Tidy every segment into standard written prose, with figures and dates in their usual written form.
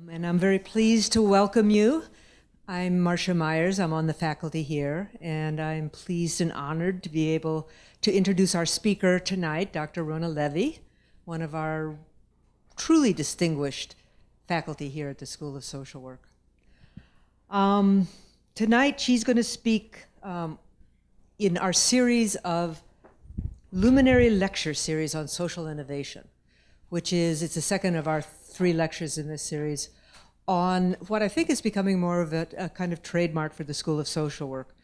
And I'm very pleased to welcome you. I'm Marsha Myers. I'm on the faculty here, and I'm pleased and honored to be able to introduce our speaker tonight, Dr. Rona Levy, one of our truly distinguished faculty here at the School of Social Work. Tonight, she's going to speak in our series of Luminary lecture series on social innovation, which is, it's the second of our 3 lectures in this series on what I think is becoming more of a kind of trademark for the School of Social Work,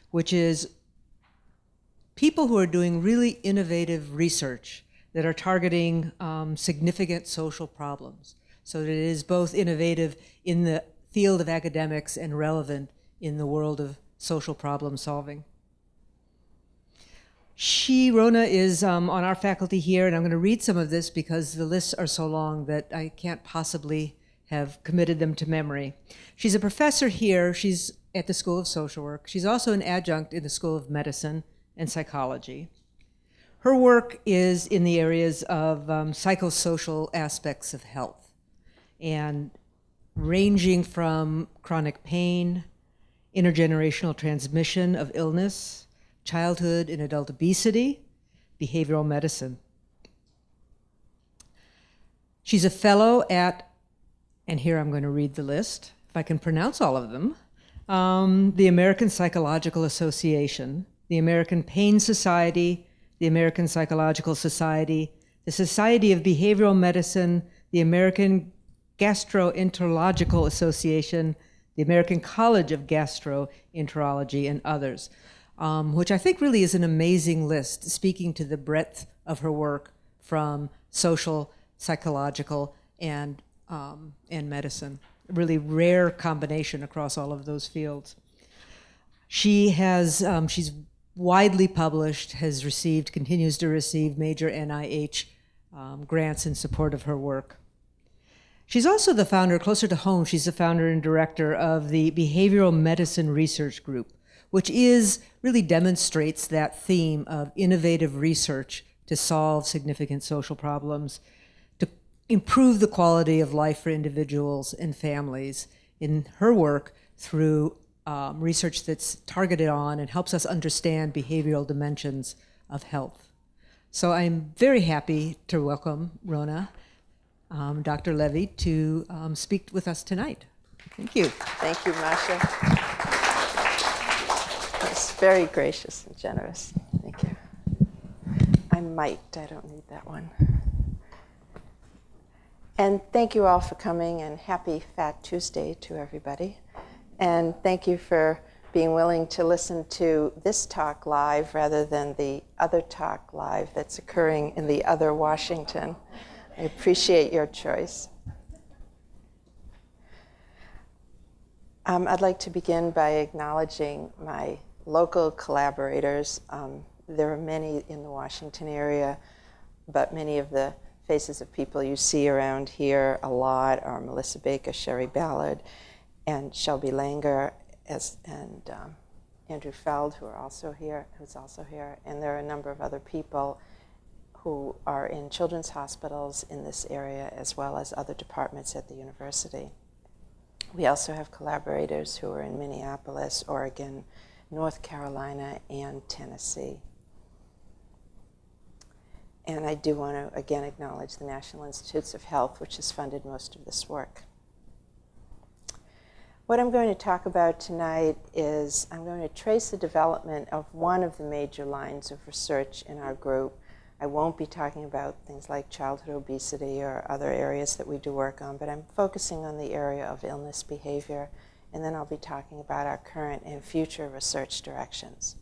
which is people who are doing really innovative research that are targeting significant social problems. So that it is both innovative in the field of academics and relevant in the world of social problem solving. Rona is on our faculty here, and I'm going to read some of this because the lists are so long that I can't possibly have committed them to memory. She's a professor here. She's at the School of Social Work. She's also an adjunct in the School of Medicine and Psychology. Her work is in the areas of psychosocial aspects of health, and ranging from chronic pain, intergenerational transmission of illness, childhood and adult obesity, behavioral medicine. She's a fellow at, and here I'm going to read the list, if I can pronounce all of them, the American Psychological Association, the American Pain Society, the American Psychological Society, the Society of Behavioral Medicine, the American Gastroenterological Association, the American College of Gastroenterology, and others. Which I think really is an amazing list, speaking to the breadth of her work from social, psychological, and medicine. A really rare combination across all of those fields. She's widely published, continues to receive major NIH grants in support of her work. She's also the founder, closer to home, she's the founder and director of the Behavioral Medicine Research Group, which really demonstrates that theme of innovative research to solve significant social problems, to improve the quality of life for individuals and families in her work through research that's targeted on and helps us understand behavioral dimensions of health. So I'm very happy to welcome Rona, Dr. Levy, to speak with us tonight. Thank you. Thank you, Marsha. That's very gracious and generous. Thank you. I'm mic'd. I don't need that one. And thank you all for coming, and happy Fat Tuesday to everybody. And thank you for being willing to listen to this talk live rather than the other talk live that's occurring in the other Washington. I appreciate your choice. I'd like to begin by acknowledging my local collaborators. There are many in the Washington area, but many of the faces of people you see around here a lot are Melissa Baker, Sherry Ballard, and Shelby Langer, and Andrew Feld, who's also here. And there are a number of other people who are in children's hospitals in this area, as well as other departments at the university. We also have collaborators who are in Minneapolis, Oregon, North Carolina, and Tennessee. And I do want to again acknowledge the National Institutes of Health, which has funded most of this work. What I'm going to talk about tonight is I'm going to trace the development of one of the major lines of research in our group. I won't be talking about things like childhood obesity or other areas that we do work on, but I'm focusing on the area of illness behavior, and then I'll be talking about our current and future research directions.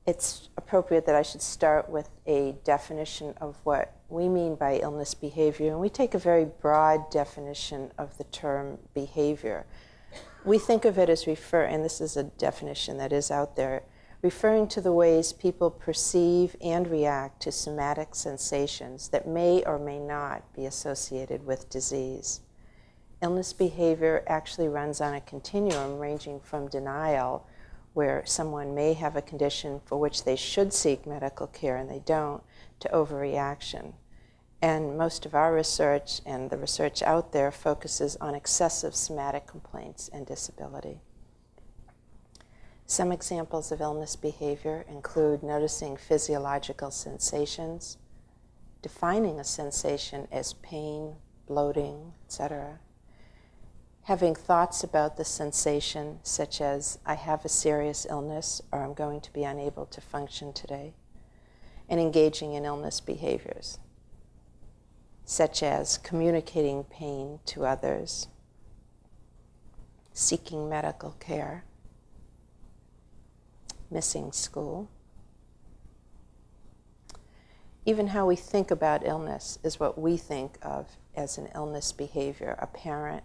It's appropriate that I should start with a definition of what we mean by illness behavior, and we take a very broad definition of the term behavior. We think of it as and this is a definition that is out there, referring to the ways people perceive and react to somatic sensations that may or may not be associated with disease. Illness behavior actually runs on a continuum ranging from denial, where someone may have a condition for which they should seek medical care and they don't, to overreaction. And most of our research and the research out there focuses on excessive somatic complaints and disability. Some examples of illness behavior include noticing physiological sensations, defining a sensation as pain, bloating, etc., having thoughts about the sensation, such as, I have a serious illness or I'm going to be unable to function today, and engaging in illness behaviors, such as communicating pain to others, seeking medical care, missing school. Even how we think about illness is what we think of as an illness behavior. A parent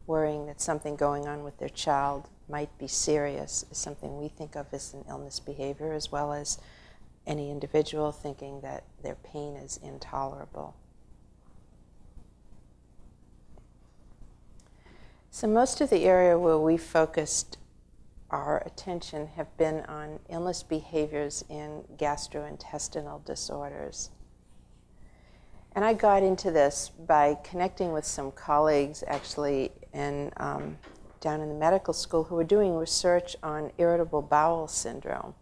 worrying that something going on with their child might be serious is something we think of as an illness behavior, as well as any individual thinking that their pain is intolerable. So most of the area where we focused our attention have been on illness behaviors in gastrointestinal disorders. And I got into this by connecting with some colleagues actually down in the medical school who were doing research on irritable bowel syndrome.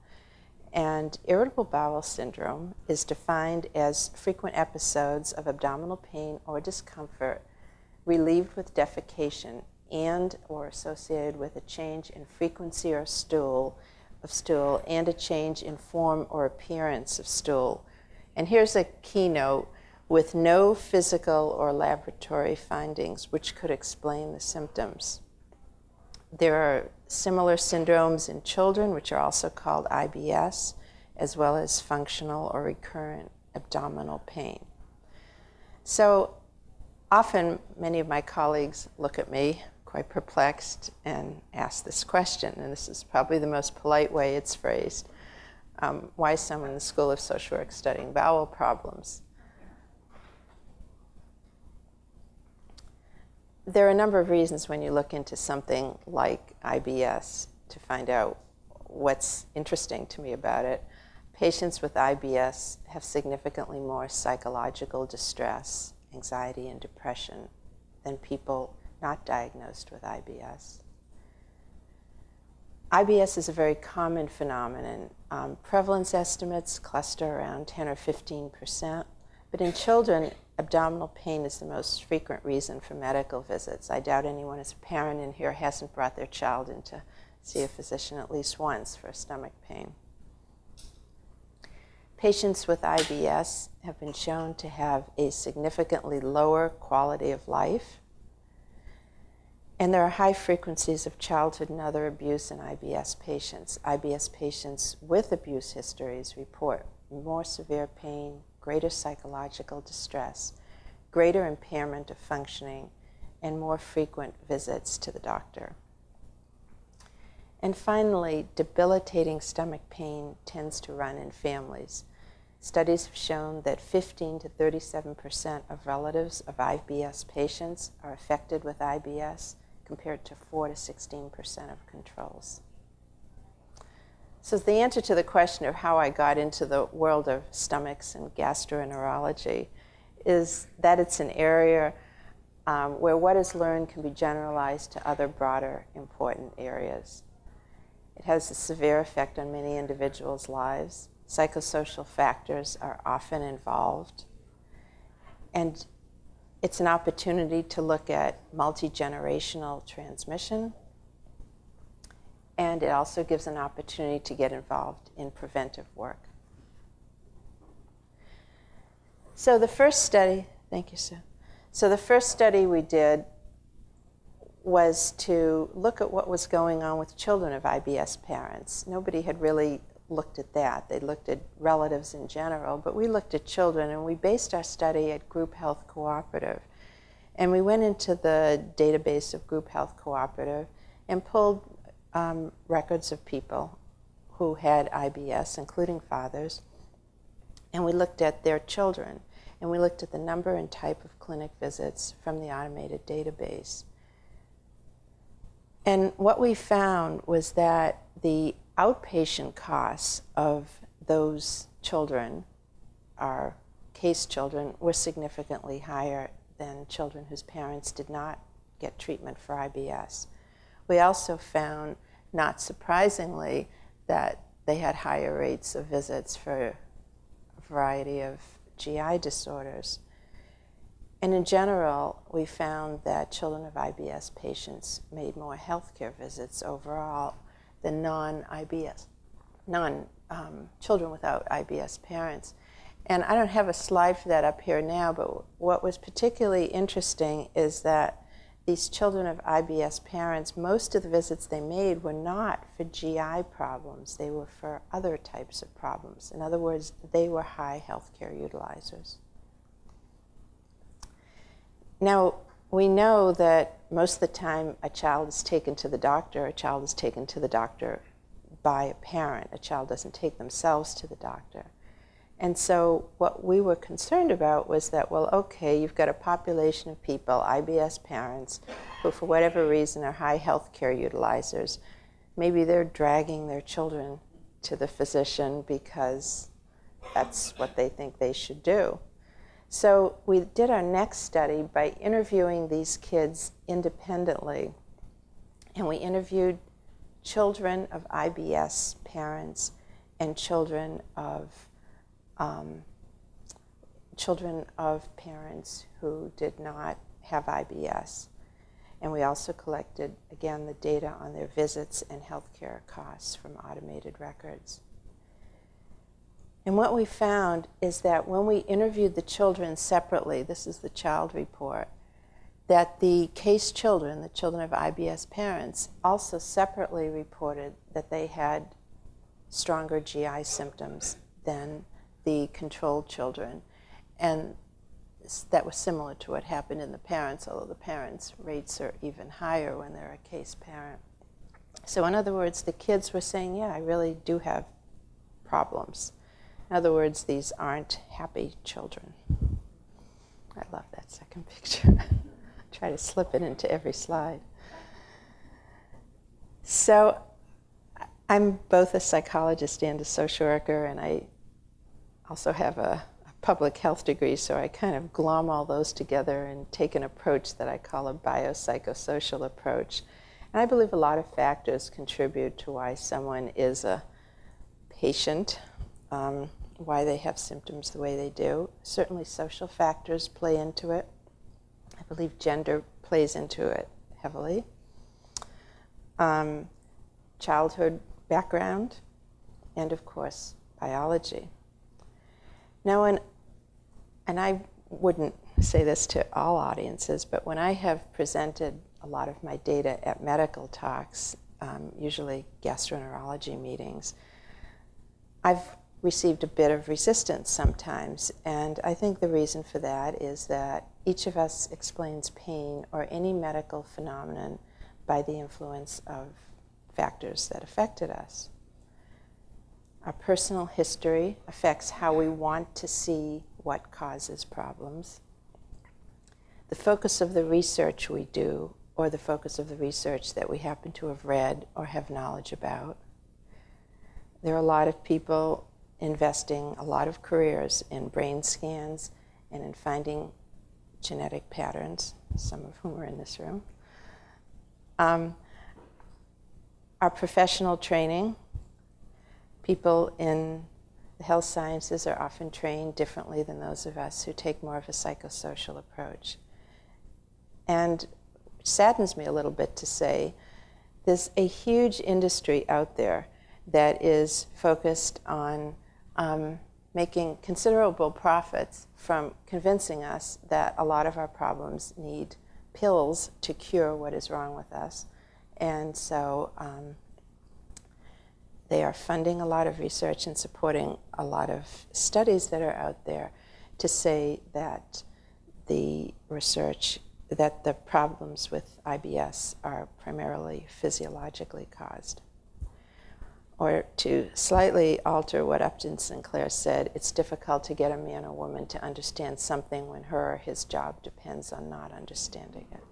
And irritable bowel syndrome is defined as frequent episodes of abdominal pain or discomfort relieved with defecation and or associated with a change in frequency or stool and a change in form or appearance of stool. And here's a keynote: with no physical or laboratory findings which could explain the symptoms. There are similar syndromes in children, which are also called IBS, as well as functional or recurrent abdominal pain. So often, many of my colleagues look at me quite perplexed and ask this question, and this is probably the most polite way it's phrased. Why is someone in the School of Social Work studying bowel problems? There are a number of reasons when you look into something like IBS to find out what's interesting to me about it. Patients with IBS have significantly more psychological distress, anxiety, and depression than people not diagnosed with IBS. IBS is a very common phenomenon. Prevalence estimates cluster around 10 or 15%, but in children, abdominal pain is the most frequent reason for medical visits. I doubt anyone as a parent in here hasn't brought their child in to see a physician at least once for stomach pain. Patients with IBS have been shown to have a significantly lower quality of life, and there are high frequencies of childhood and other abuse in IBS patients. IBS patients with abuse histories report more severe pain, greater psychological distress, greater impairment of functioning, and more frequent visits to the doctor. And finally, debilitating stomach pain tends to run in families. Studies have shown that 15 to 37% of relatives of IBS patients are affected with IBS, compared to 4 to 16% of controls. So the answer to the question of how I got into the world of stomachs and gastroenterology is that it's an area where what is learned can be generalized to other broader important areas. It has a severe effect on many individuals' lives. Psychosocial factors are often involved. And it's an opportunity to look at multi-generational transmission. And it also gives an opportunity to get involved in preventive work. So the first study, thank you, Sue. So the first study we did was to look at what was going on with children of IBS parents. Nobody had really looked at that. They looked at relatives in general, but we looked at children, and we based our study at Group Health Cooperative. And we went into the database of Group Health Cooperative and pulled records of people who had IBS, including fathers, and we looked at their children, and we looked at the number and type of clinic visits from the automated database. And what we found was that the outpatient costs of those children case children were significantly higher than children whose parents did not get treatment for IBS. We also found, not surprisingly, that they had higher rates of visits for a variety of GI disorders. And in general, we found that children of IBS patients made more healthcare visits overall than children without IBS parents. And I don't have a slide for that up here now, but what was particularly interesting is that these children of IBS parents, most of the visits they made were not for GI problems. They were for other types of problems. In other words, they were high healthcare utilizers. Now, we know that most of the time a child is taken to the doctor by a parent. A child doesn't take themselves to the doctor. And so what we were concerned about was that, well, okay, you've got a population of people, IBS parents, who for whatever reason are high healthcare utilizers. Maybe they're dragging their children to the physician because that's what they think they should do. So we did our next study by interviewing these kids independently. And we interviewed children of IBS parents and children of parents who did not have IBS. And we also collected, again, the data on their visits and healthcare costs from automated records. And what we found is that when we interviewed the children separately, this is the child report, that the case children, the children of IBS parents, also separately reported that they had stronger GI symptoms than the controlled children. And that was similar to what happened in the parents, although the parents' rates are even higher when they're a case parent. So in other words, the kids were saying, yeah, I really do have problems. In other words, these aren't happy children. I love that second picture. Try to slip it into every slide. So I'm both a psychologist and a social worker, and I also have a public health degree, so I kind of glom all those together and take an approach that I call a biopsychosocial approach. And I believe a lot of factors contribute to why someone is a patient, why they have symptoms the way they do. Certainly social factors play into it. I believe gender plays into it heavily. Childhood background, and of course, biology. Now, and I wouldn't say this to all audiences, but when I have presented a lot of my data at medical talks, usually gastroenterology meetings, I've received a bit of resistance sometimes, and I think the reason for that is that each of us explains pain or any medical phenomenon by the influence of factors that affected us. Our personal history affects how we want to see what causes problems. The focus of the research we do, or the focus of the research that we happen to have read or have knowledge about. There are a lot of people investing a lot of careers in brain scans and in finding genetic patterns, some of whom are in this room. Our professional training. People in the health sciences are often trained differently than those of us who take more of a psychosocial approach. And it saddens me a little bit to say there's a huge industry out there that is focused on making considerable profits from convincing us that a lot of our problems need pills to cure what is wrong with us. And so they are funding a lot of research and supporting a lot of studies that are out there to say that the problems with IBS are primarily physiologically caused. Or to slightly alter what Upton Sinclair said, it's difficult to get a man or woman to understand something when her or his job depends on not understanding it.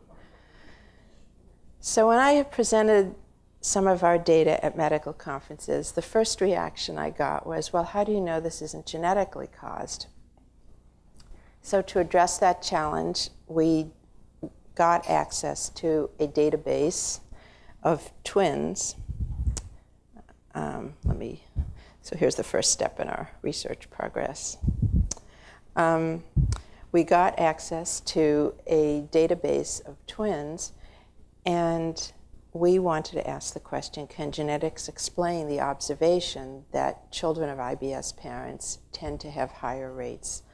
So when I have presented some of our data at medical conferences, the first reaction I got was, well, how do you know this isn't genetically caused? So to address that challenge, we got access to a database of twins. So here's the first step in our research progress. We got access to a database of twins, and we wanted to ask the question, can genetics explain the observation that children of IBS parents tend to have higher rates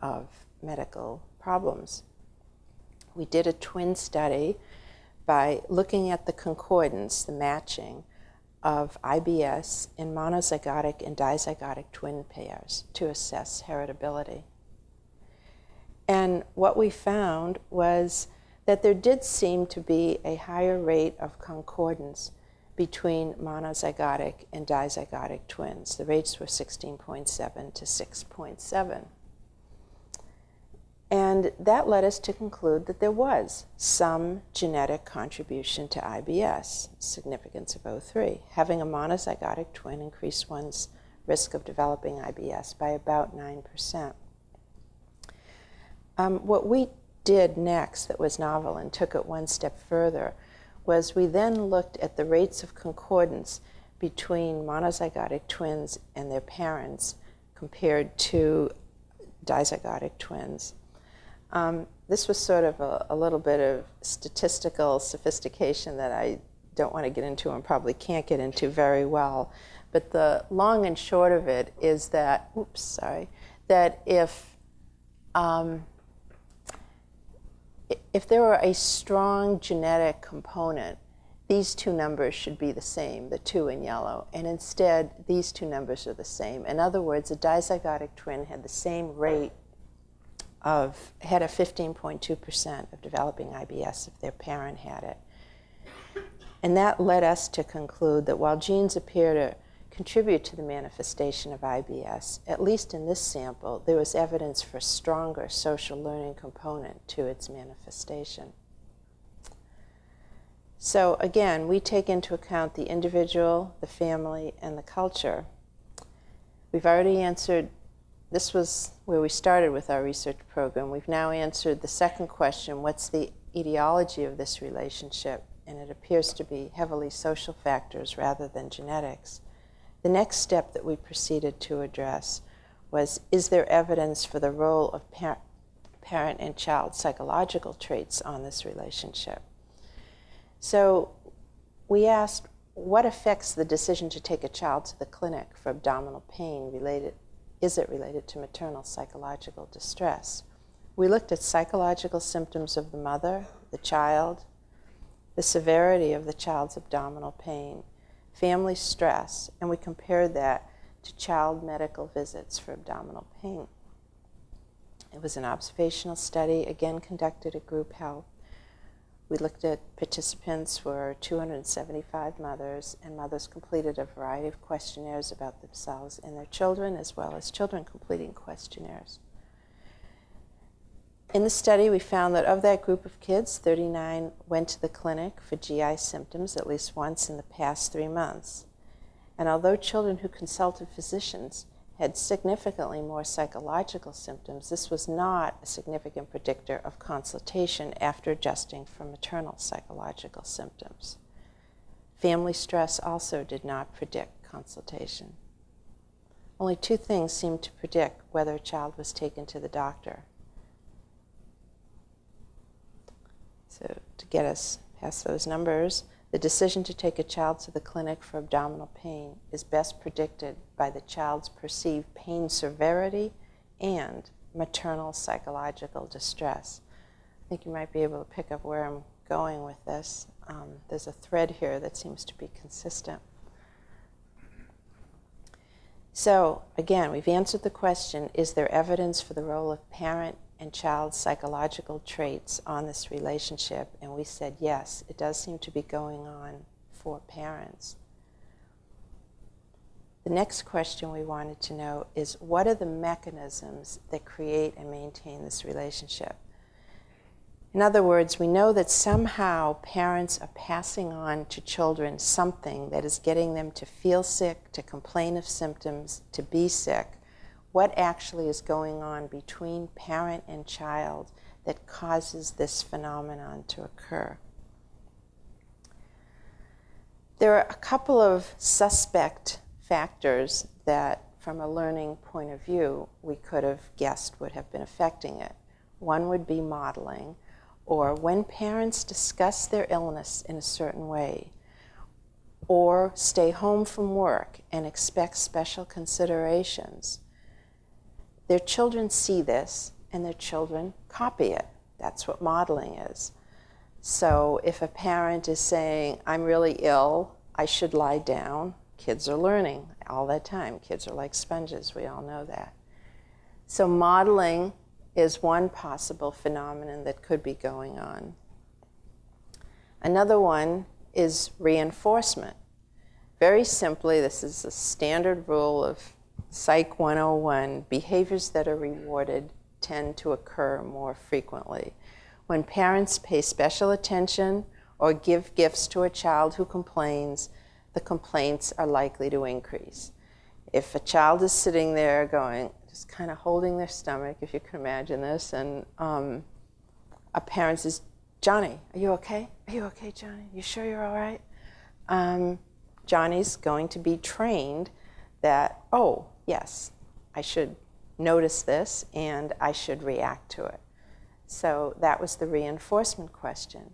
of medical problems? We did a twin study by looking at the concordance, the matching, of IBS in monozygotic and dizygotic twin pairs to assess heritability. And what we found was that there did seem to be a higher rate of concordance between monozygotic and dizygotic twins. The rates were 16.7 to 6.7. And that led us to conclude that there was some genetic contribution to IBS, significance of 0.3. Having a monozygotic twin increased one's risk of developing IBS by about 9%. What we did next that was novel and took it one step further was we then looked at the rates of concordance between monozygotic twins and their parents compared to dizygotic twins. This was sort of a little bit of statistical sophistication that I don't want to get into and probably can't get into very well. But the long and short of it is that, that if there were a strong genetic component, these two numbers should be the same, the two in yellow, and instead these two numbers are the same. In other words, a dizygotic twin had the same rate had a 15.2% of developing IBS if their parent had it. And that led us to conclude that while genes appear to contribute to the manifestation of IBS, at least in this sample, there was evidence for a stronger social learning component to its manifestation. So again, we take into account the individual, the family, and the culture. We've already answered, this was where we started with our research program. We've now answered the second question, what's the etiology of this relationship? And it appears to be heavily social factors rather than genetics. The next step that we proceeded to address was, is there evidence for the role of parent and child psychological traits on this relationship? So we asked, what affects the decision to take a child to the clinic for abdominal pain related? Is it related to maternal psychological distress? We looked at psychological symptoms of the mother, the child, the severity of the child's abdominal pain, family stress, and we compared that to child medical visits for abdominal pain. It was an observational study, again conducted at group health. We looked at participants were 275 mothers, and mothers completed a variety of questionnaires about themselves and their children, as well as children completing questionnaires. In the study, we found that of that group of kids, 39 went to the clinic for GI symptoms at least once in the past 3 months. And although children who consulted physicians had significantly more psychological symptoms, this was not a significant predictor of consultation after adjusting for maternal psychological symptoms. Family stress also did not predict consultation. Only 2 things seemed to predict whether a child was taken to the doctor. So to get us past those numbers, the decision to take a child to the clinic for abdominal pain is best predicted by the child's perceived pain severity and maternal psychological distress. I think you might be able to pick up where I'm going with this. There's a thread here that seems to be consistent. So again, we've answered the question, is there evidence for the role of parent and child psychological traits on this relationship? And we said yes, it does seem to be going on for parents. The next question we wanted to know is, what are the mechanisms that create and maintain this relationship? In other words, we know that somehow parents are passing on to children something that is getting them to feel sick, to complain of symptoms, to be sick. what actually is going on between parent and child that causes this phenomenon to occur. There are a couple of suspect factors that, from a learning point of view, we could have guessed would have been affecting it. One would be modeling, or when parents discuss their illness in a certain way, or stay home from work and expect special considerations. Their children see this, and their children copy it. That's what modeling is. So if a parent is saying, I'm really ill, I should lie down, kids are learning all that time. Kids are like sponges, we all know that. So modeling is one possible phenomenon that could be going on. Another one is reinforcement. Very simply, this is a standard rule of Psych 101, behaviors that are rewarded tend to occur more frequently. When parents pay special attention or give gifts to a child who complains, the complaints are likely to increase. If a child is sitting there going, just kind of holding their stomach, if you can imagine this, and a parent says, Johnny, are you okay? Are you okay, Johnny? You sure you're all right? Johnny's going to be trained that, oh, yes, I should notice this and I should react to it. So that was the reinforcement question.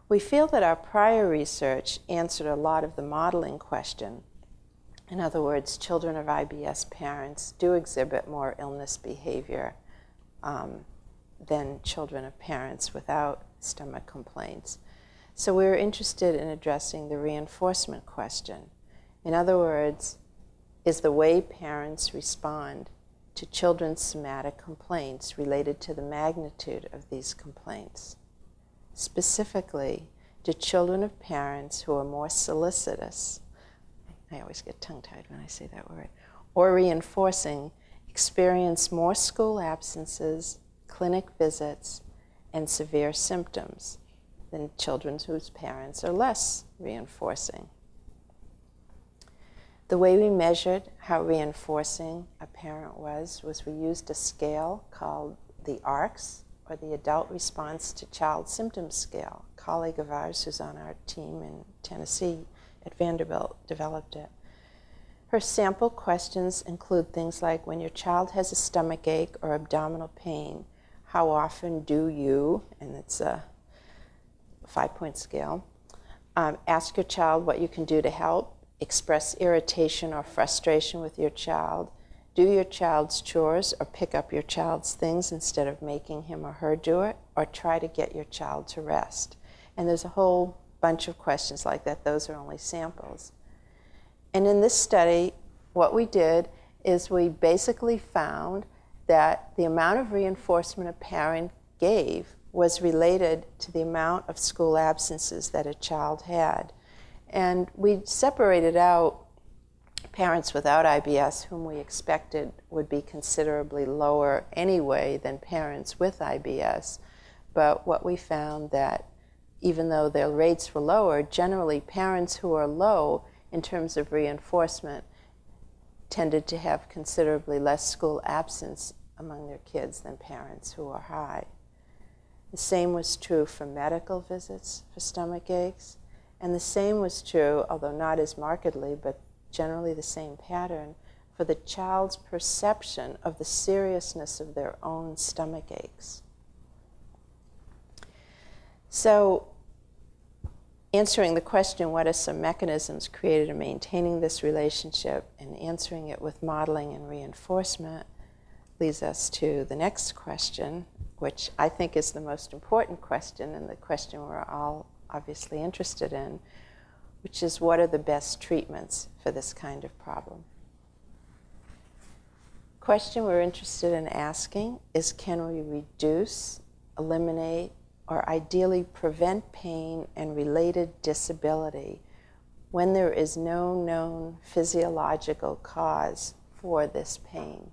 We feel that our prior research answered a lot of the modeling question. In other words, children of IBS parents do exhibit more illness behavior than children of parents without stomach complaints. So we were interested in addressing the reinforcement question. In other words, is the way parents respond to children's somatic complaints related to the magnitude of these complaints? Specifically, do children of parents who are more solicitous, I always get tongue-tied when I say that word, or reinforcing, experience more school absences, clinic visits, and severe symptoms than children whose parents are less reinforcing? The way we measured how reinforcing a parent was we used a scale called the ARCS, or the Adult Response to Child Symptoms Scale. A colleague of ours who's on our team in Tennessee at Vanderbilt developed it. Her sample questions include things like, when your child has a stomach ache or abdominal pain, how often do you, and it's a 5-point scale, ask your child what you can do to help, express irritation or frustration with your child, do your child's chores or pick up your child's things instead of making him or her do it, or try to get your child to rest. And there's a whole bunch of questions like that. Those are only samples. And in this study, what we did is we basically found that the amount of reinforcement a parent gave was related to the amount of school absences that a child had. And we separated out parents without IBS, whom we expected would be considerably lower anyway than parents with IBS. But what we found that even though their rates were lower, generally parents who are low in terms of reinforcement tended to have considerably less school absence among their kids than parents who are high. The same was true for medical visits for stomach aches. And the same was true, although not as markedly, but generally the same pattern, for the child's perception of the seriousness of their own stomach aches. So, answering the question, what are some mechanisms created in maintaining this relationship, and answering it with modeling and reinforcement, leads us to the next question, which I think is the most important question, and the question we're all obviously interested in, which is, what are the best treatments for this kind of problem? The question we're interested in asking is, can we reduce, eliminate, or ideally prevent pain and related disability when there is no known physiological cause for this pain?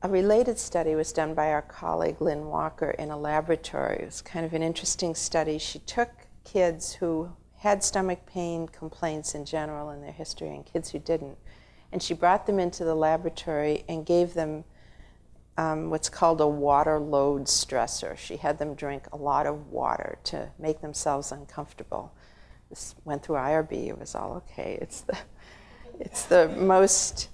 A related study was done by our colleague Lynn Walker in a laboratory. It was kind of an interesting study. She took kids who had stomach pain complaints in general in their history and kids who didn't. And she brought them into the laboratory and gave them what's called a water load stressor. She had them drink a lot of water to make themselves uncomfortable. This went through IRB, it was all okay. It's the most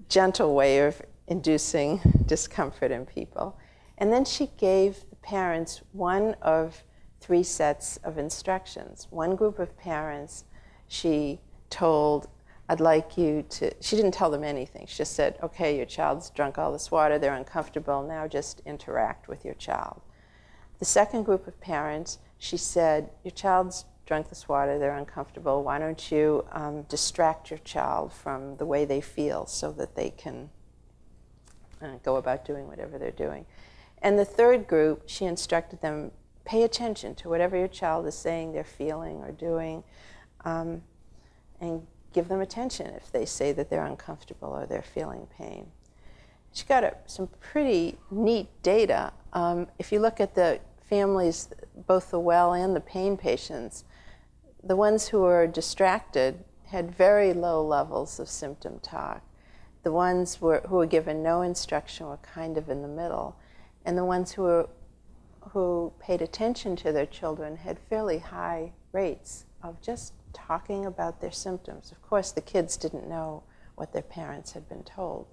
gentle way of inducing discomfort in people. And then she gave the parents one of 3 sets of instructions. One group of parents, she told, I'd like you to, she didn't tell them anything. She just said, okay, your child's drunk all this water, they're uncomfortable, now just interact with your child. The second group of parents, she said, your child's drunk this water, they're uncomfortable, why don't you distract your child from the way they feel so that they can go about doing whatever they're doing. And the third group, she instructed them, pay attention to whatever your child is saying, they're feeling or doing, and give them attention if they say that they're uncomfortable or they're feeling pain. She got some pretty neat data. If you look at the families, both the well and the pain patients, the ones who were distracted had very low levels of symptom talk. The ones who were given no instruction were kind of in the middle. And the ones who paid attention to their children had fairly high rates of just talking about their symptoms. Of course, the kids didn't know what their parents had been told.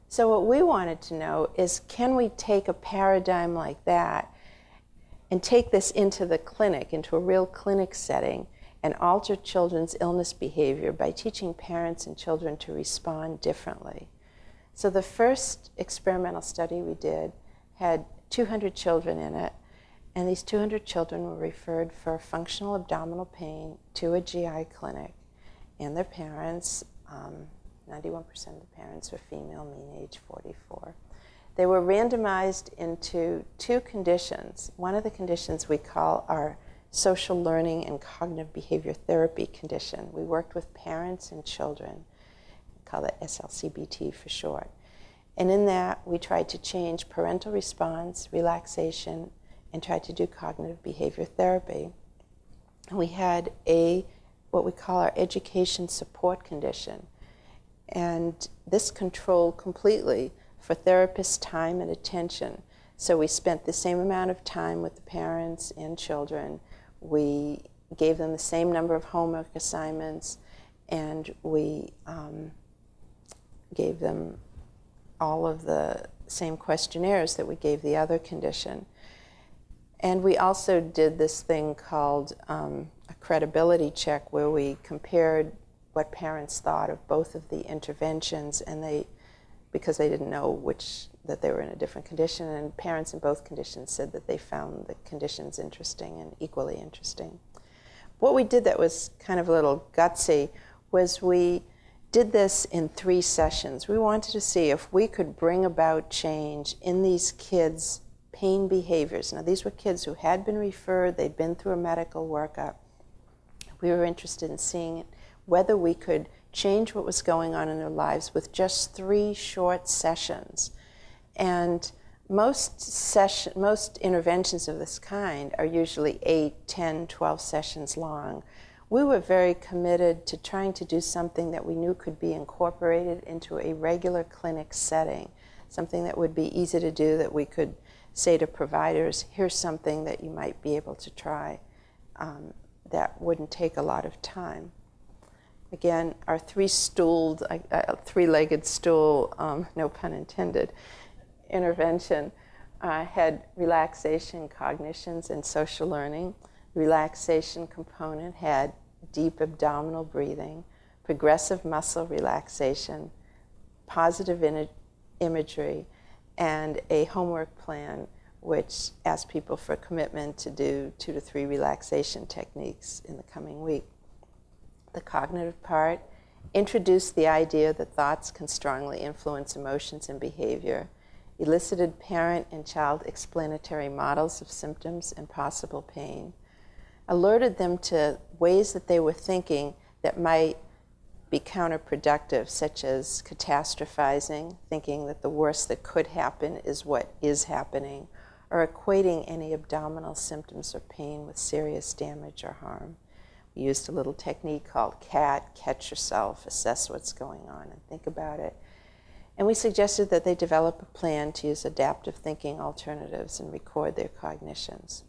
So what we wanted to know is, can we take a paradigm like that and take this into the clinic, into a real clinic setting, and alter children's illness behavior by teaching parents and children to respond differently? So the first experimental study we did had 200 children in it, and these 200 children were referred for functional abdominal pain to a GI clinic, and their parents, 91% of the parents were female, mean age 44. They were randomized into 2 conditions. One of the conditions we call our social learning and cognitive behavior therapy condition. We worked with parents and children, we call it SLCBT for short. And in that, we tried to change parental response, relaxation, and tried to do cognitive behavior therapy. And we had what we call our education support condition. And this controlled completely for therapists' time and attention. So we spent the same amount of time with the parents and children. We gave them the same number of homework assignments, and we gave them all of the same questionnaires that we gave the other condition. And we also did this thing called a credibility check, where we compared what parents thought of both of the interventions, and because they didn't know that they were in a different condition, and parents in both conditions said that they found the conditions interesting and equally interesting. What we did that was kind of a little gutsy was we did this in 3 sessions. We wanted to see if we could bring about change in these kids' pain behaviors. Now, these were kids who had been referred, they'd been through a medical workup. We were interested in seeing whether we could change what was going on in their lives with just 3 short sessions. And most interventions of this kind are usually 8, 10, 12 sessions long. We were very committed to trying to do something that we knew could be incorporated into a regular clinic setting, something that would be easy to do, that we could say to providers, here's something that you might be able to try that wouldn't take a lot of time. Again, our 3-legged stool, no pun intended, intervention had relaxation, cognitions, and social learning. Relaxation component had deep abdominal breathing, progressive muscle relaxation, positive imagery, and a homework plan which asked people for commitment to do 2 to 3 relaxation techniques in the coming week. The cognitive part introduced the idea that thoughts can strongly influence emotions and behavior, elicited parent and child explanatory models of symptoms and possible pain, alerted them to ways that they were thinking that might be counterproductive, such as catastrophizing, thinking that the worst that could happen is what is happening, or equating any abdominal symptoms or pain with serious damage or harm. We used a little technique called CAT, catch yourself, assess what's going on, and think about it. And we suggested that they develop a plan to use adaptive thinking alternatives and record their cognitions.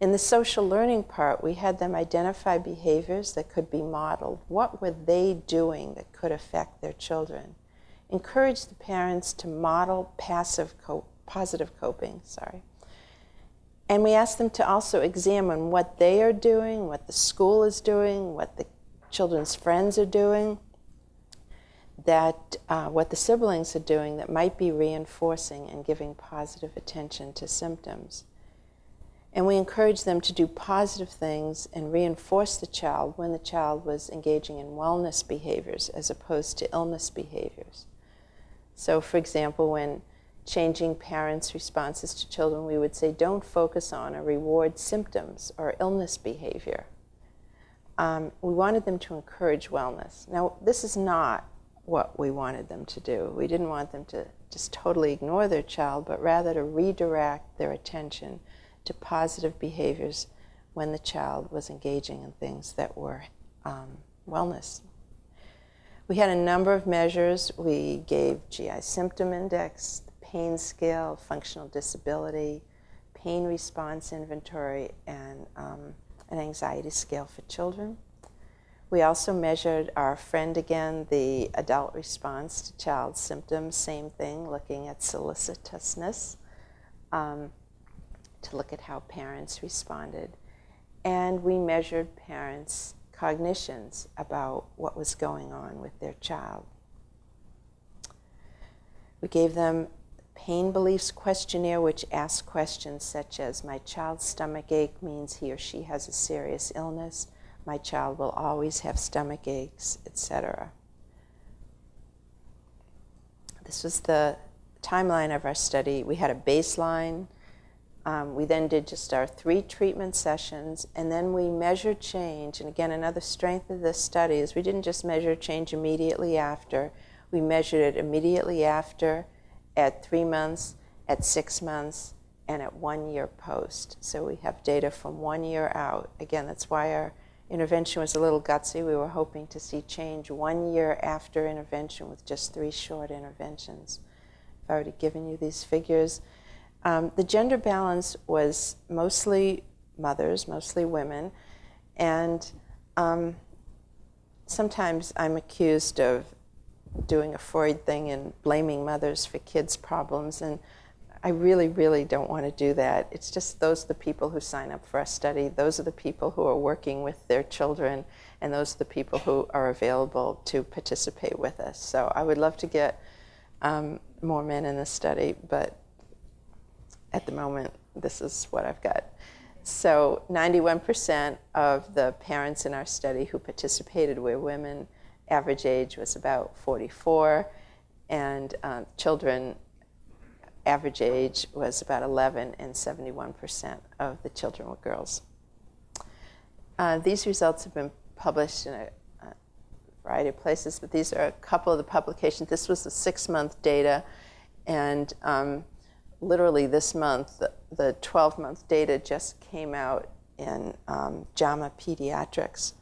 In the social learning part, we had them identify behaviors that could be modeled. What were they doing that could affect their children? Encourage the parents to model positive coping. And we asked them to also examine what they are doing, what the school is doing, what the children's friends are doing, what the siblings are doing that might be reinforcing and giving positive attention to symptoms. And we encouraged them to do positive things and reinforce the child when the child was engaging in wellness behaviors as opposed to illness behaviors. So, for example, when changing parents' responses to children, we would say, don't focus on or reward symptoms or illness behavior. We wanted them to encourage wellness. Now, this is not what we wanted them to do. We didn't want them to just totally ignore their child, but rather to redirect their attention to positive behaviors when the child was engaging in things that were wellness. We had a number of measures. We gave GI symptom index, pain scale, functional disability, pain response inventory, and an anxiety scale for children. We also measured our friend again, the adult response to child symptoms, same thing, looking at solicitousness, to look at how parents responded. And we measured parents' cognitions about what was going on with their child. We gave them pain beliefs questionnaire, which asked questions such as, my child's stomach ache means he or she has a serious illness. My child will always have stomach aches, etc. This was the timeline of our study. We had a baseline. We then did just our 3 treatment sessions, and then we measured change. And again, another strength of this study is we didn't just measure change immediately after. We measured it immediately after, at 3 months, at 6 months, and at 1 year post. So we have data from 1 year out. Again, that's why our intervention was a little gutsy. We were hoping to see change 1 year after intervention with just 3 short interventions. I've already given you these figures. The gender balance was mostly mothers, mostly women, and sometimes I'm accused of doing a Freud thing and blaming mothers for kids' problems, and I really, really don't want to do that. It's just those are the people who sign up for our study, those are the people who are working with their children, and those are the people who are available to participate with us. So I would love to get more men in the study, but at the moment, this is what I've got. So 91% of the parents in our study who participated were women. Average age was about 44, and children, average age was about 11, and 71% of the children were girls. These results have been published in a variety of places, but these are a couple of the publications. This was the 6-month data, and literally this month, the 12-month data just came out in JAMA Pediatrics.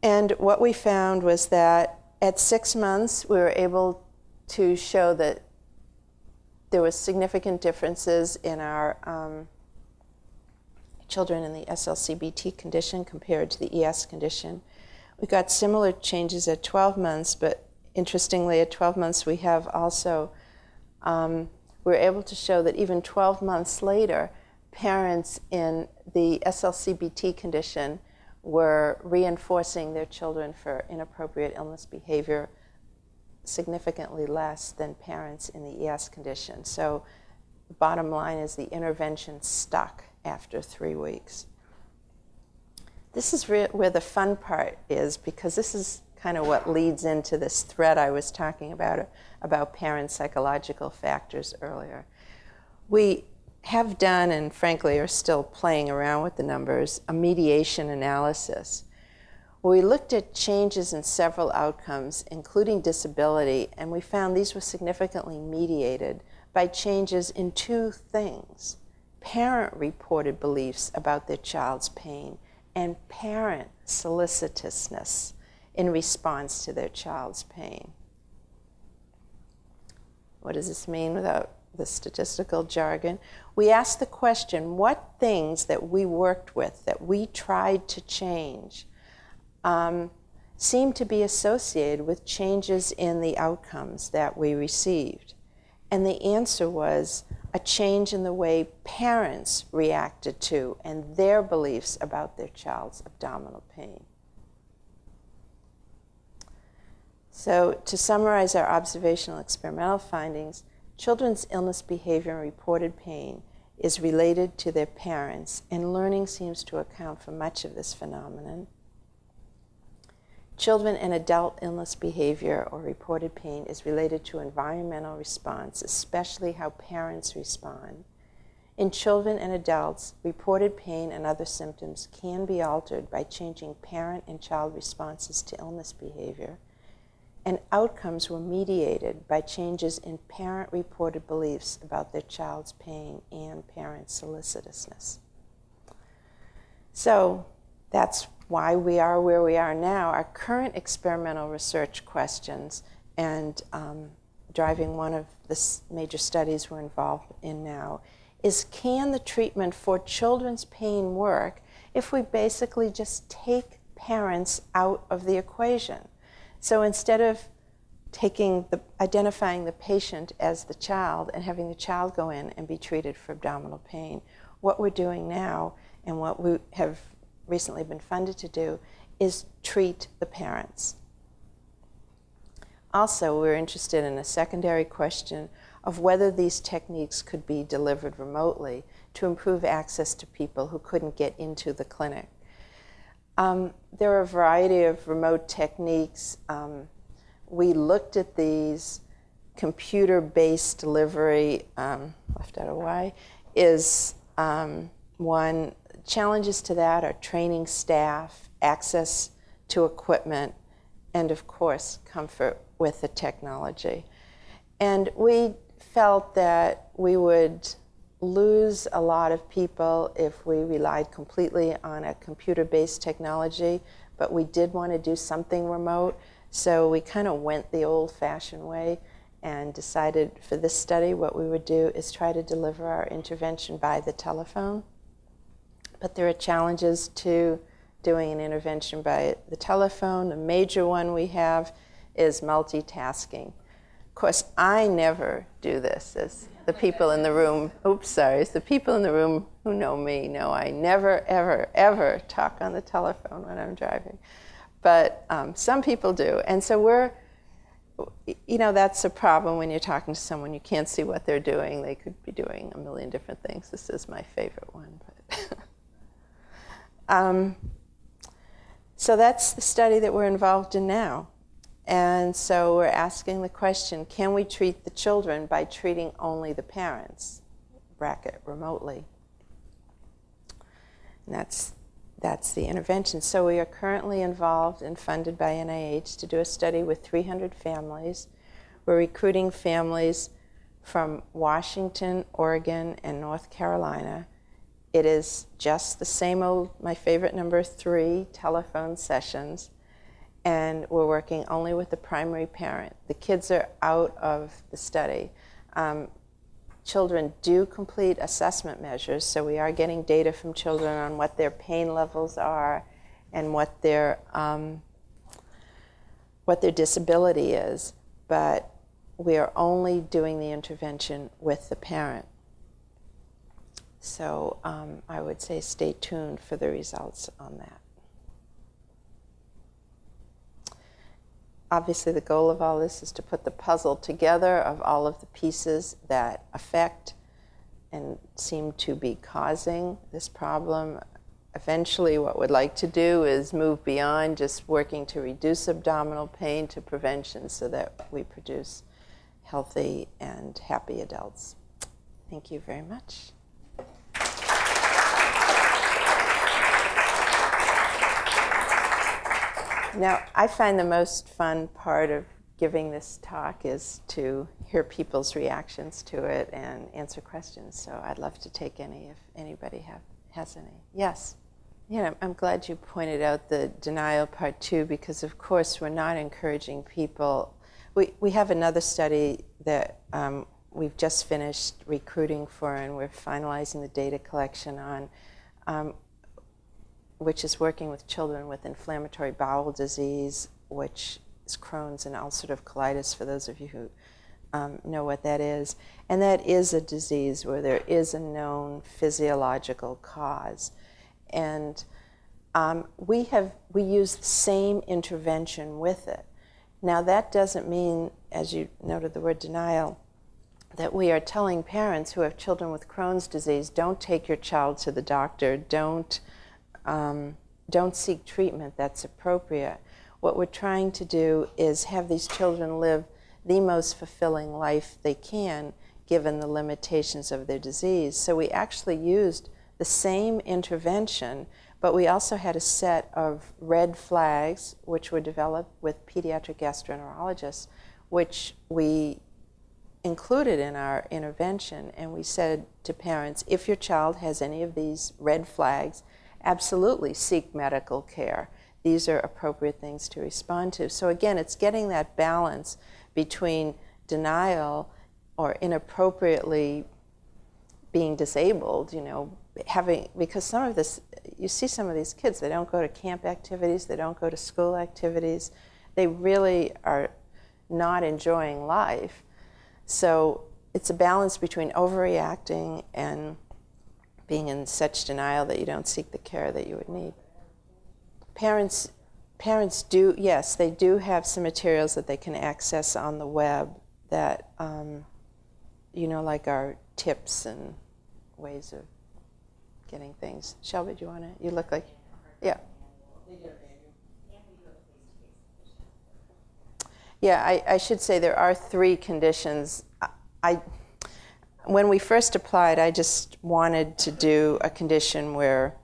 And what we found was that at 6 months, we were able to show that there was significant differences in our children in the SLCBT condition compared to the ES condition. We got similar changes at 12 months, but interestingly, at 12 months, we have also we were able to show that even 12 months later, parents in the SLCBT condition were reinforcing their children for inappropriate illness behavior significantly less than parents in the ES condition. So the bottom line is the intervention stuck after 3 weeks. This is where the fun part is, because this is kind of what leads into this thread I was talking about parent psychological factors earlier. We have done, and frankly are still playing around with the numbers, a mediation analysis. We looked at changes in several outcomes, including disability, and we found these were significantly mediated by changes in two things: parent-reported beliefs about their child's pain and parent solicitousness in response to their child's pain. What does this mean without the statistical jargon? We asked the question, what things that we worked with, that we tried to change, seem to be associated with changes in the outcomes that we received? And the answer was a change in the way parents reacted to and their beliefs about their child's abdominal pain. So to summarize our observational experimental findings, children's illness behavior and reported pain is related to their parents, and learning seems to account for much of this phenomenon. Children and adult illness behavior or reported pain is related to environmental response, especially how parents respond. In children and adults, reported pain and other symptoms can be altered by changing parent and child responses to illness behavior, and outcomes were mediated by changes in parent-reported beliefs about their child's pain and parent solicitousness. So that's why we are where we are now. Our current experimental research questions, and driving one of the major studies we're involved in now, is can the treatment for children's pain work if we basically just take parents out of the equation? So instead of identifying the patient as the child and having the child go in and be treated for abdominal pain, what we're doing now, and what we have recently been funded to do, is treat the parents. Also, we're interested in a secondary question of whether these techniques could be delivered remotely to improve access to people who couldn't get into the clinic. There are a variety of remote techniques. We looked at these. Computer-based delivery, left out a Y, is one. Challenges to that are training staff, access to equipment, and of course, comfort with the technology. And we felt that we would lose a lot of people if we relied completely on a computer-based technology, but we did want to do something remote, so we kind of went the old-fashioned way and decided for this study what we would do is try to deliver our intervention by the telephone. But there are challenges to doing an intervention by the telephone. The major one we have is multitasking. Of course, I never do this, as the people in the room, as the people in the room who know me know I never, ever, ever talk on the telephone when I'm driving. But some people do. And so that's a problem when you're talking to someone. You can't see what they're doing. They could be doing a million different things. This is my favorite one. But so that's the study that we're involved in now. And so we're asking the question, can we treat the children by treating only the parents, remotely? And that's the intervention. So we are currently involved and funded by NIH to do a study with 300 families. We're recruiting families from Washington, Oregon, and North Carolina. It is just the same old, my favorite number 3, telephone sessions. And we're working only with the primary parent. The kids are out of the study. Children do complete assessment measures, so we are getting data from children on what their pain levels are and what their disability is, but we are only doing the intervention with the parent. So I would say stay tuned for the results on that. Obviously, the goal of all this is to put the puzzle together of all of the pieces that affect and seem to be causing this problem. Eventually, what we'd like to do is move beyond just working to reduce abdominal pain to prevention so that we produce healthy and happy adults. Thank you very much. Now, I find the most fun part of giving this talk is to hear people's reactions to it and answer questions. So I'd love to take any if anybody has any. Yes. I'm glad you pointed out the denial part too, because of course we're not encouraging people. We have another study that we've just finished recruiting for, and we're finalizing the data collection on, which is working with children with inflammatory bowel disease, which is Crohn's and ulcerative colitis, for those of you who know what that is. And that is a disease where there is a known physiological cause. And we use the same intervention with it. Now that doesn't mean, as you noted the word denial, that we are telling parents who have children with Crohn's disease, don't take your child to the doctor, don't seek treatment that's appropriate. What we're trying to do is have these children live the most fulfilling life they can, given the limitations of their disease. So we actually used the same intervention, but we also had a set of red flags, which were developed with pediatric gastroenterologists, which we included in our intervention. And we said to parents, if your child has any of these red flags, absolutely seek medical care. These are appropriate things to respond to. So again, it's getting that balance between denial or inappropriately being disabled, because some of this, you see some of these kids, they don't go to camp activities, they don't go to school activities, they really are not enjoying life. So it's a balance between overreacting and being in such denial that you don't seek the care that you would need. Parents do, yes, they do have some materials that they can access on the web that, like our tips and ways of getting things. Shelby, do you want to? You look like, yeah. Yeah, I should say there are 3 conditions. When we first applied, I just wanted to do a condition where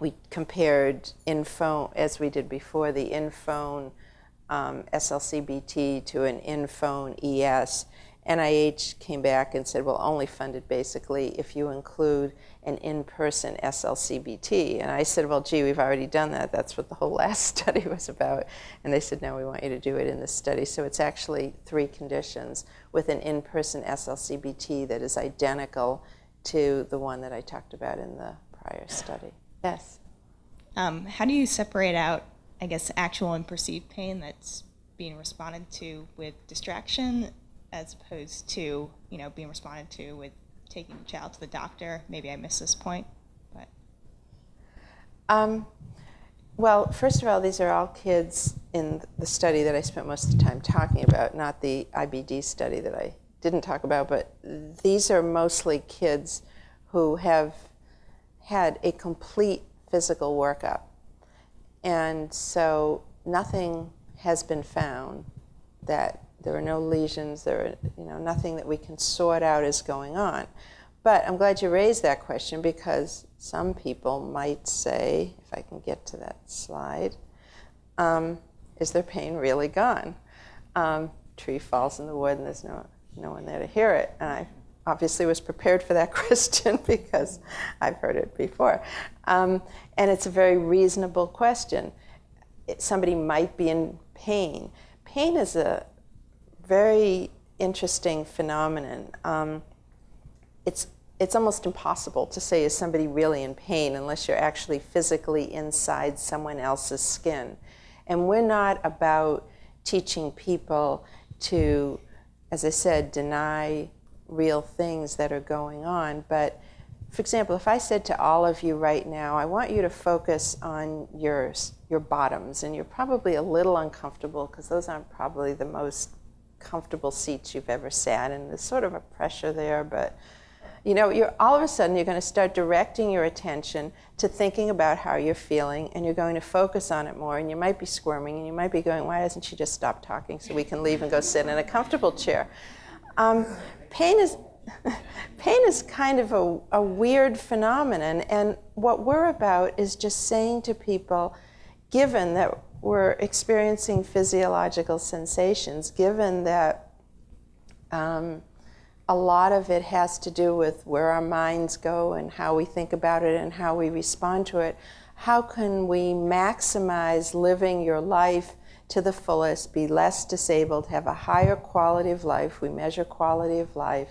we compared in-phone, as we did before, the in-phone SLCBT to an in-phone ES. NIH came back and said, well, only funded basically if you include an in-person SLCBT. And I said, well, gee, we've already done that. That's what the whole last study was about. And they said, no, we want you to do it in this study. So it's actually 3 conditions with an in-person SLCBT that is identical to the one that I talked about in the prior study. Yes? How do you separate out, I guess, actual and perceived pain that's being responded to with distraction as opposed to, being responded to with taking the child to the doctor? Maybe I missed this point, but. Well, first of all, these are all kids in the study that I spent most of the time talking about, not the IBD study that I didn't talk about, but these are mostly kids who have had a complete physical workup. And so nothing has been found that there are no lesions, there are nothing that we can sort out is going on. But I'm glad you raised that question, because some people might say, if I can get to that slide, is their pain really gone? Tree falls in the wood and there's no one there to hear it. And I obviously was prepared for that question because I've heard it before. And it's a very reasonable question. Somebody might be in pain. Pain is a very interesting phenomenon. It's almost impossible to say, is somebody really in pain, unless you're actually physically inside someone else's skin. And we're not about teaching people to, as I said, deny real things that are going on. But for example, if I said to all of you right now, I want you to focus on your bottoms, and you're probably a little uncomfortable because those aren't probably the most comfortable seats you've ever sat in. There's sort of a pressure there, but you're all of a sudden you're going to start directing your attention to thinking about how you're feeling, and you're going to focus on it more, and you might be squirming, and you might be going, why doesn't she just stop talking so we can leave and go sit in a comfortable chair? Pain is kind of a weird phenomenon, and what we're about is just saying to people, given that we're experiencing physiological sensations, given that a lot of it has to do with where our minds go and how we think about it and how we respond to it. How can we maximize living your life to the fullest, be less disabled, have a higher quality of life? We measure quality of life,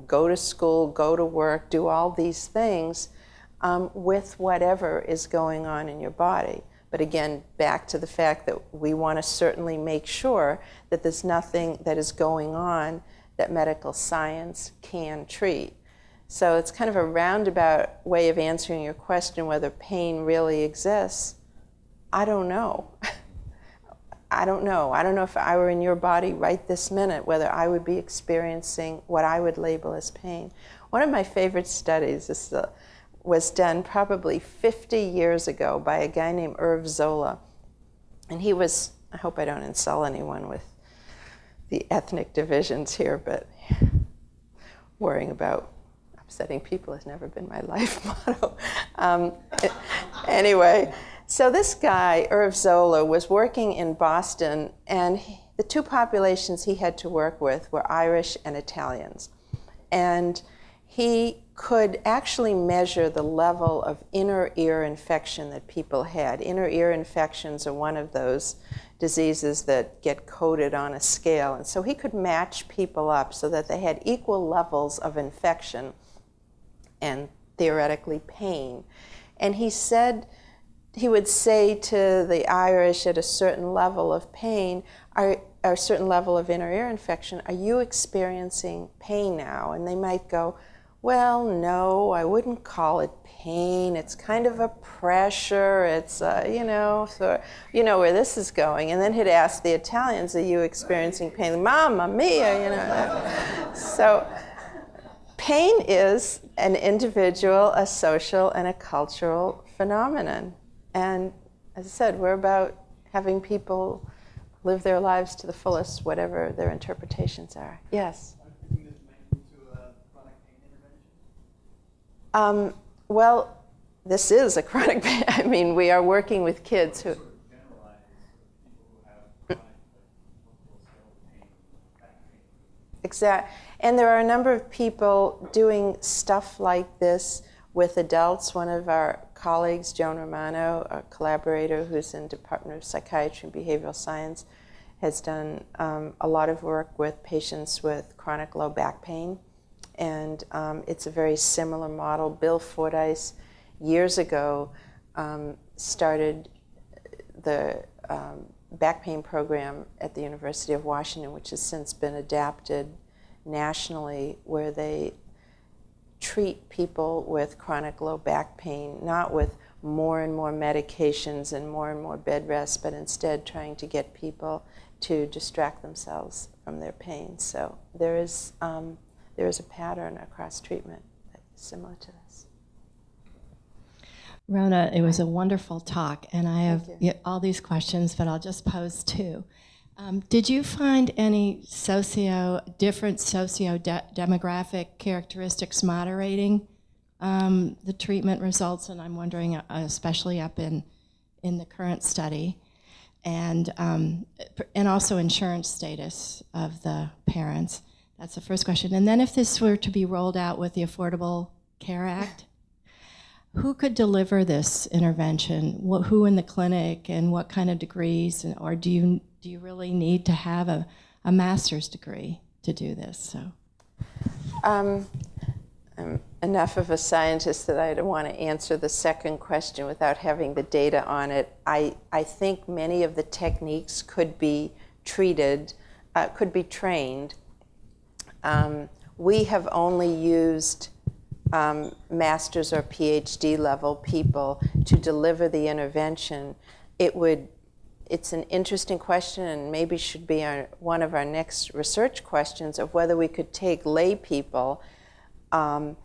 go to school, go to work, do all these things with whatever is going on in your body. But again, back to the fact that we want to certainly make sure that there's nothing that is going on that medical science can treat. So it's kind of a roundabout way of answering your question whether pain really exists. I don't know. I don't know. I don't know if I were in your body right this minute whether I would be experiencing what I would label as pain. One of my favorite studies was done probably 50 years ago by a guy named Irv Zola. And he was, I hope I don't insult anyone with the ethnic divisions here, but worrying about upsetting people has never been my life motto. Anyway, so this guy, Irv Zola, was working in Boston, and the two populations he had to work with were Irish and Italians. And he could actually measure the level of inner ear infection that people had. Inner ear infections are one of those diseases that get coded on a scale. And so he could match people up so that they had equal levels of infection and theoretically pain. And he said, he would say to the Irish at a certain level of pain, or a certain level of inner ear infection, are you experiencing pain now? And they might go, well, no, I wouldn't call it pain. It's kind of a pressure. It's, so you know where this is going. And then he'd ask the Italians, are you experiencing pain? Mamma mia, So pain is an individual, a social, and a cultural phenomenon. And as I said, we're about having people live their lives to the fullest, whatever their interpretations are. Yes? Well, this is a chronic pain. I mean, we are working with kids who... Exactly. And there are a number of people doing stuff like this with adults. One of our colleagues, Joan Romano, a collaborator who's in Department of Psychiatry and Behavioral Science, has done a lot of work with patients with chronic low back pain. And it's a very similar model. Bill Fordyce, years ago, started the back pain program at the University of Washington, which has since been adapted nationally, where they treat people with chronic low back pain, not with more and more medications and more bed rest, but instead trying to get people to distract themselves from their pain. So there is a pattern across treatment that is similar to this. Rona, it was a wonderful talk, and I have all these questions, but I'll just pose two. Did you find any different socio-demographic characteristics moderating the treatment results? And I'm wondering, especially up in the current study, and also insurance status of the parents. That's the first question. And then if this were to be rolled out with the Affordable Care Act, who could deliver this intervention? Who in the clinic, and what kind of degrees? Or do you really need to have a master's degree to do this? So, I'm enough of a scientist that I don't want to answer the second question without having the data on it. I think many of the techniques could be trained. We have only used master's or PhD level people to deliver the intervention. It's an interesting question, and maybe should be one of our next research questions, of whether we could take lay people and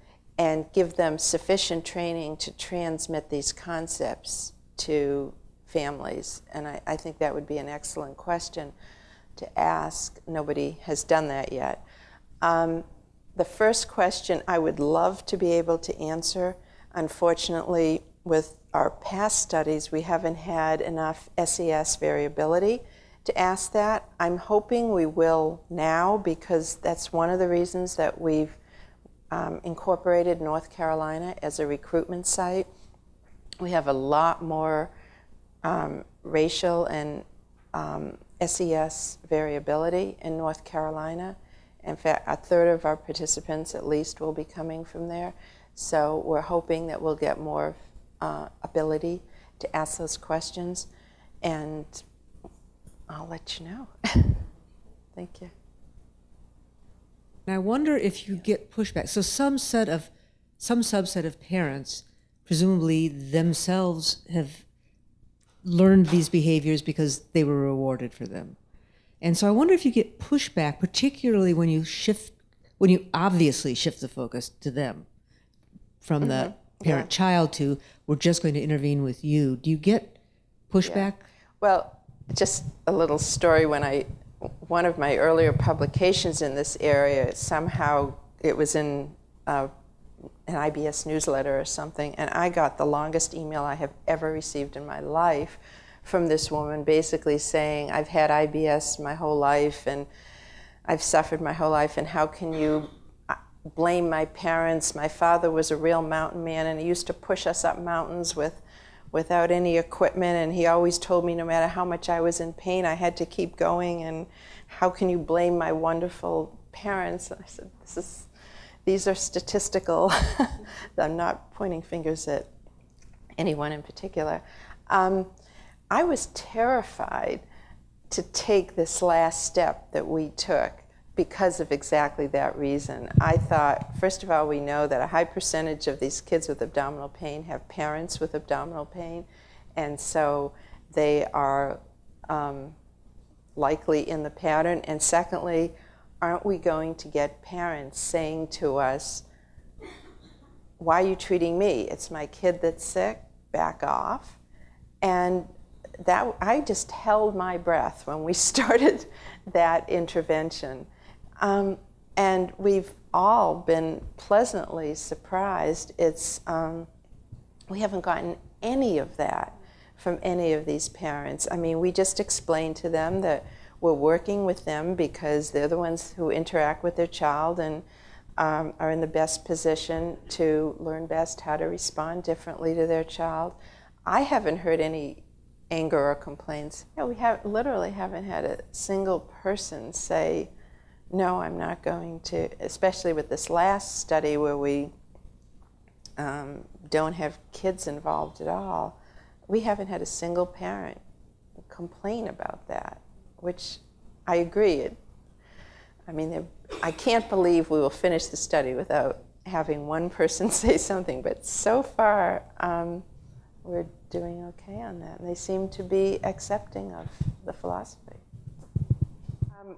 give them sufficient training to transmit these concepts to families. And I think that would be an excellent question to ask. Nobody has done that yet. The first question I would love to be able to answer. Unfortunately, with our past studies, we haven't had enough SES variability to ask that. I'm hoping we will now, because that's one of the reasons that we've incorporated North Carolina as a recruitment site. We have a lot more racial and SES variability in North Carolina. In fact, a third of our participants at least will be coming from there. So we're hoping that we'll get more ability to ask those questions, and I'll let you know. Thank you. And I wonder if you get pushback. So some subset of parents presumably themselves have learned these behaviors because they were rewarded for them. And so I wonder if you get pushback, particularly when you obviously shift the focus to them from the parent-child to, we're just going to intervene with you. Do you get pushback? Yeah. Well, just a little story. One of my earlier publications in this area, somehow it was in an IBS newsletter or something, and I got the longest email I have ever received in my life from this woman, basically saying, I've had IBS my whole life, and I've suffered my whole life, and how can you blame my parents? My father was a real mountain man, and he used to push us up mountains without any equipment, and he always told me no matter how much I was in pain, I had to keep going, and how can you blame my wonderful parents? And I said, these are statistical. I'm not pointing fingers at anyone in particular. I was terrified to take this last step that we took because of exactly that reason. I thought, first of all, we know that a high percentage of these kids with abdominal pain have parents with abdominal pain, and so they are likely in the pattern. And secondly, aren't we going to get parents saying to us, why are you treating me? It's my kid that's sick, back off. And that, I just held my breath when we started that intervention. And we've all been pleasantly surprised. We haven't gotten any of that from any of these parents. I mean, we just explained to them that we're working with them because they're the ones who interact with their child and are in the best position to learn best how to respond differently to their child. I haven't heard any anger or complaints. No, we literally haven't had a single person say, no, I'm not going to, especially with this last study where we don't have kids involved at all. We haven't had a single parent complain about that, which I agree. I can't believe we will finish the study without having one person say something, but so far we're doing okay on that, and they seem to be accepting of the philosophy.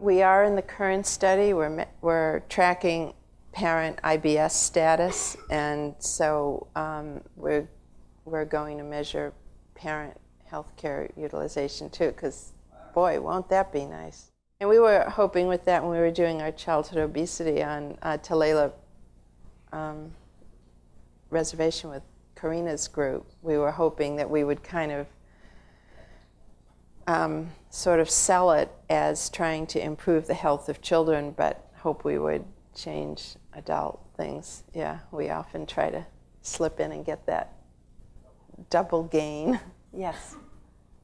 We are in the current study. We're tracking parent IBS status, and so we're going to measure parent healthcare utilization too, because boy, won't that be nice. And we were hoping with that when we were doing our childhood obesity on Talela reservation with Karina's group, we were hoping that we would kind of sort of sell it as trying to improve the health of children, but hope we would change adult things. Yeah, we often try to slip in and get that double gain. Yes.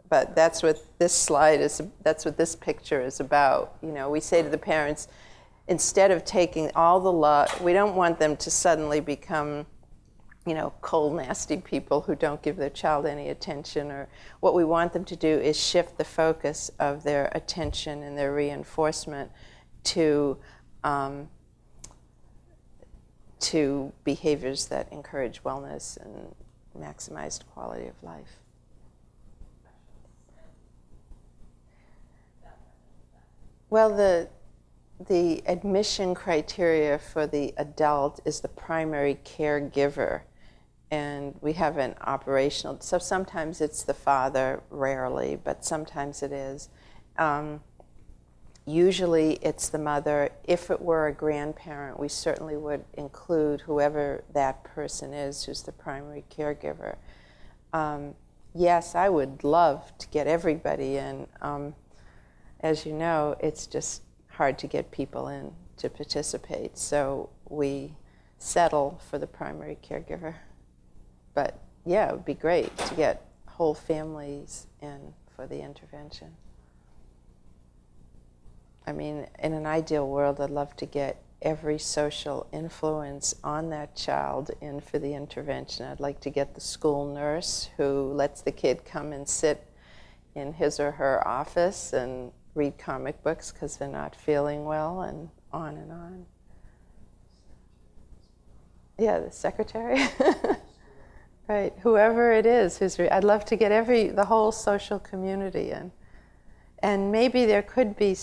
But that's what this slide is, that's what this picture is about. You know, we say to the parents, instead of taking all the love, we don't want them to suddenly become, you know, cold, nasty people who don't give their child any attention. Or what we want them to do is shift the focus of their attention and their reinforcement to behaviors that encourage wellness and maximized quality of life. Well, the admission criteria for the adult is the primary caregiver, and we have an operational, so sometimes it's the father, rarely, but sometimes it is. Usually it's the mother. If it were a grandparent, we certainly would include whoever that person is who's the primary caregiver. Yes, I would love to get everybody in. As you know, it's just hard to get people in to participate, so we settle for the primary caregiver. But yeah, it would be great to get whole families in for the intervention. I mean, in an ideal world, I'd love to get every social influence on that child in for the intervention. I'd like to get the school nurse who lets the kid come and sit in his or her office and read comic books because they're not feeling well, and on and on. Yeah, the secretary. Right, whoever it is I'd love to get the whole social community in. And maybe there could be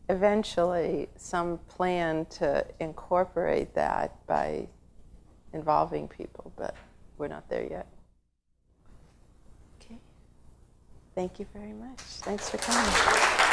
eventually some plan to incorporate that by involving people, but we're not there yet. Okay. Thank you very much. Thanks for coming.